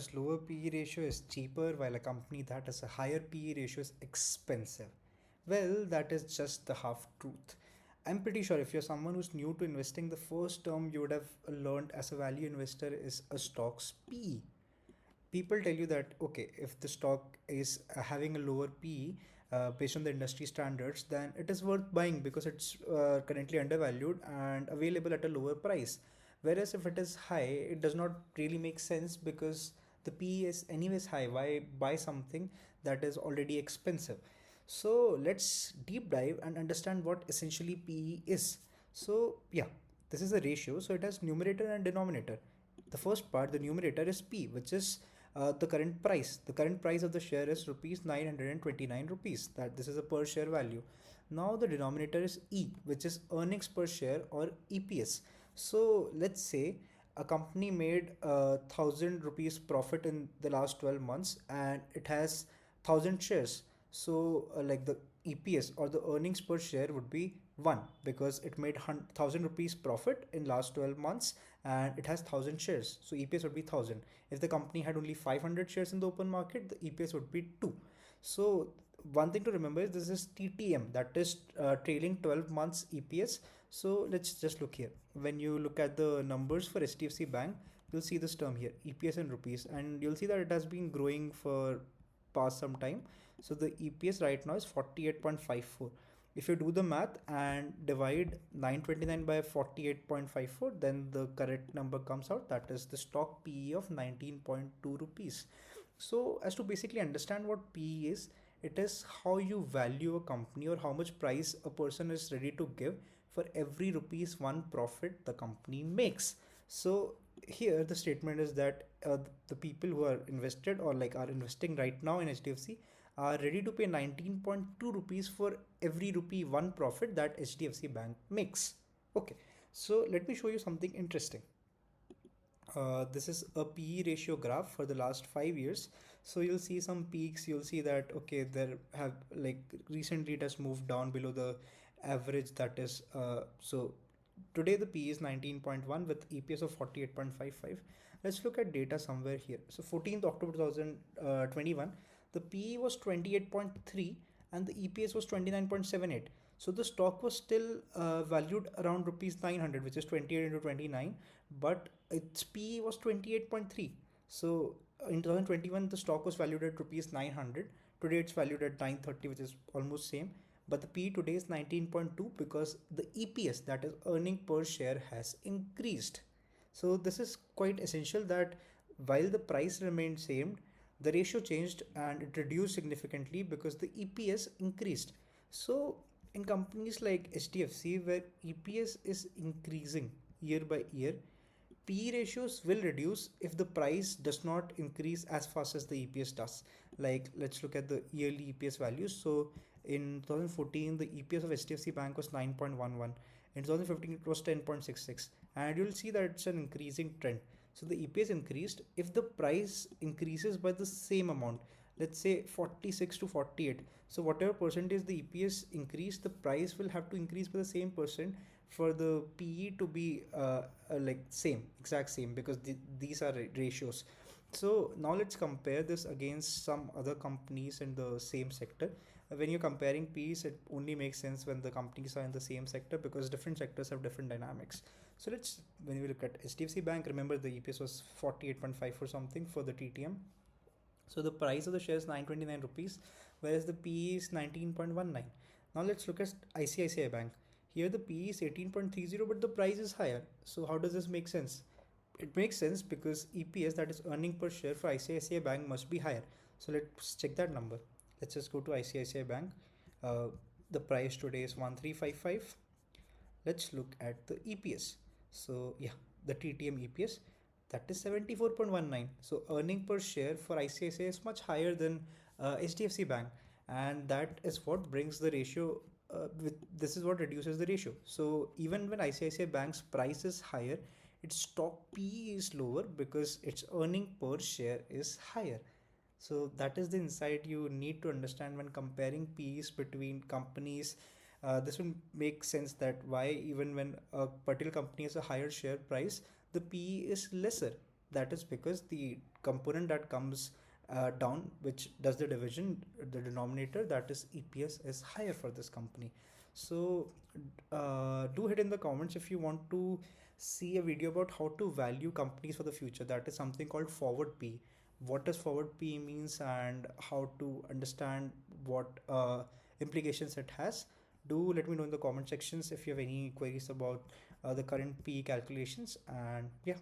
has lower PE ratio is cheaper while a company that has a higher PE ratio is expensive. Well, that is just the half truth. I'm pretty sure if you're someone who's new to investing, the first term you would have learned as a value investor is a stock's PE. People tell you that okay, if the stock is having a lower PE based on the industry standards, then it is worth buying because it's currently undervalued and available at a lower price. Whereas if it is high, it does not really make sense because the PE is anyways high. Why buy something that is already expensive? So let's deep dive and understand what essentially PE is. So yeah, this is a ratio. So it has numerator and denominator. The first part, the numerator, is P, which is the current price. The current price of the share is rupees 929 rupees. That this is a per share value. Now the denominator is E, which is earnings per share or EPS. So let's say a company made 1,000 rupees profit in the last 12 months and it has 1,000 shares. So like the EPS or the earnings per share would be 1 because it made 1,000 rupees profit in last 12 months and it has 1,000 shares. So EPS would be 1,000. If the company had only 500 shares in the open market, the EPS would be 2. So one thing to remember is this is TTM, that is trailing 12 months EPS. So let's just look here. When you look at the numbers for HDFC Bank, you'll see this term here, EPS in rupees, and you'll see that it has been growing for past some time. So the EPS right now is 48.54. If you do the math and divide 929 by 48.54, then the correct number comes out. That is the stock PE of 19.2 rupees. So as to basically understand what PE is, it is how you value a company or how much price a person is ready to give for every rupees one profit the company makes. So here the statement is that the people who are invested or like are investing right now in HDFC are ready to pay 19.2 rupees for every rupee one profit that HDFC Bank makes. Okay, so let me show you something interesting. This is a PE ratio graph for the last 5 years. So you'll see some peaks. You'll see that okay, there have like recently it has moved down below the average. That is so today the PE is 19.1 with EPS of 48.55. Let's look at data somewhere here. So 14th October 2021, the PE was 28.3 and the EPS was 29.78. So the stock was still valued around rupees 900, which is 28 into 29, but its PE was 28.3. So in 2021, the stock was valued at rupees 900. Today it's valued at 930, which is almost same. But the PE today is 19.2 because the EPS, that is earning per share, has increased. So this is quite essential that while the price remained same, the ratio changed and it reduced significantly because the EPS increased. So in companies like HDFC where EPS is increasing year by year, PE ratios will reduce if the price does not increase as fast as the EPS does. Like let's look at the yearly EPS values. So in 2014, the EPS of HDFC Bank was 9.11. In 2015, it was 10.66. And you'll see that it's an increasing trend. So the EPS increased. If the price increases by the same amount, let's say 46 to 48, so whatever percentage the EPS increase, the price will have to increase by the same percent for the PE to be like same, exact same, because these are ratios. So now let's compare this against some other companies in the same sector. When you're comparing P's, it only makes sense when the companies are in the same sector because different sectors have different dynamics. So let's, when we look at HDFC Bank, remember the EPS was 48.5 or something for the TTM. So the price of the share is 929 rupees, whereas the PE is 19.19. Now let's look at ICICI Bank. Here the PE is 18.30, but the price is higher. So how does this make sense? It makes sense because EPS, that is earning per share, for ICICI Bank must be higher. So let's check that number. Let's just go to ICICI Bank. Uh, the price today is 1355. Let's look at the EPS. So yeah, the TTM EPS, that is 74.19. So earning per share for ICICI is much higher than HDFC Bank, and that is what brings the ratio. This is what reduces the ratio. So even when ICICI Bank's price is higher, its stock PE is lower because its earning per share is higher. So that is the insight you need to understand when comparing P's between companies. This will make sense that why even when a particular company has a higher share price, the PE is lesser. That is because the component that comes down, which does the division, the denominator, that is EPS, is higher for this company. So do hit in the comments if you want to see a video about how to value companies for the future. That is something called forward P. What does forward P means and how to understand what implications it has. Do let me know in the comment sections if you have any queries about the current P calculations. And yeah,